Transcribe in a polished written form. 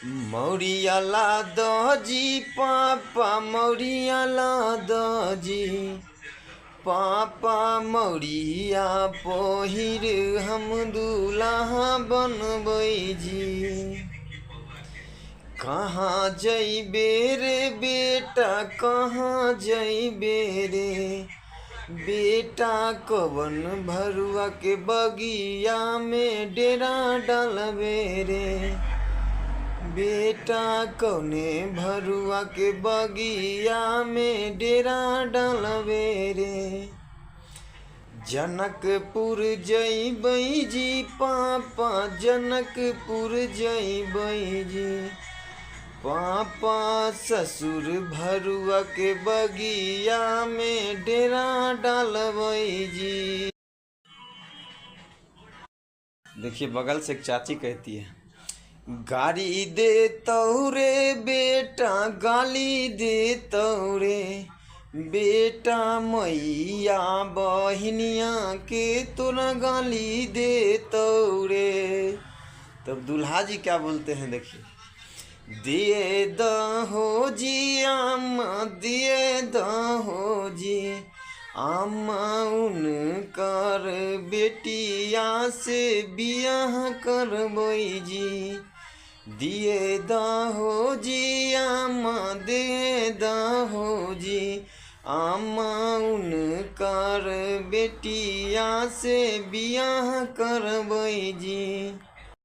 मौरिया ला दजी पापा मौरिया ला दजी पापा मौरिया पहिर हम दूल्हा बनबै जी। कहाँ जइबे रे बेटा कहाँ जइबे रे बेटा कवन भरुआ के बगिया में डेरा डालबे रे बेटा कौने भरुआ के बगिया में डेरा डालबे रे। जनकपुर जइबै जी पापा जनकपुर जइबै जी पापा ससुर भरुआ के बगिया में डेरा डालबै जी। देखिए बगल से एक चाची कहती है, गाली दे तौरे बेटा गाली दे तौरे बेटा मैया बहिनिया के तोरा गाली दे तौरे। तब दूल्हा जी क्या बोलते हैं देखिए, दिए दहो जी अम्मा दिए दहो जी अम्मा उनकर बेटिया से बियाह करबै जी। दिए दहो जी अम्मा दे दहो जी अम्मा उनकर बेटिया से बियाह करबै जी।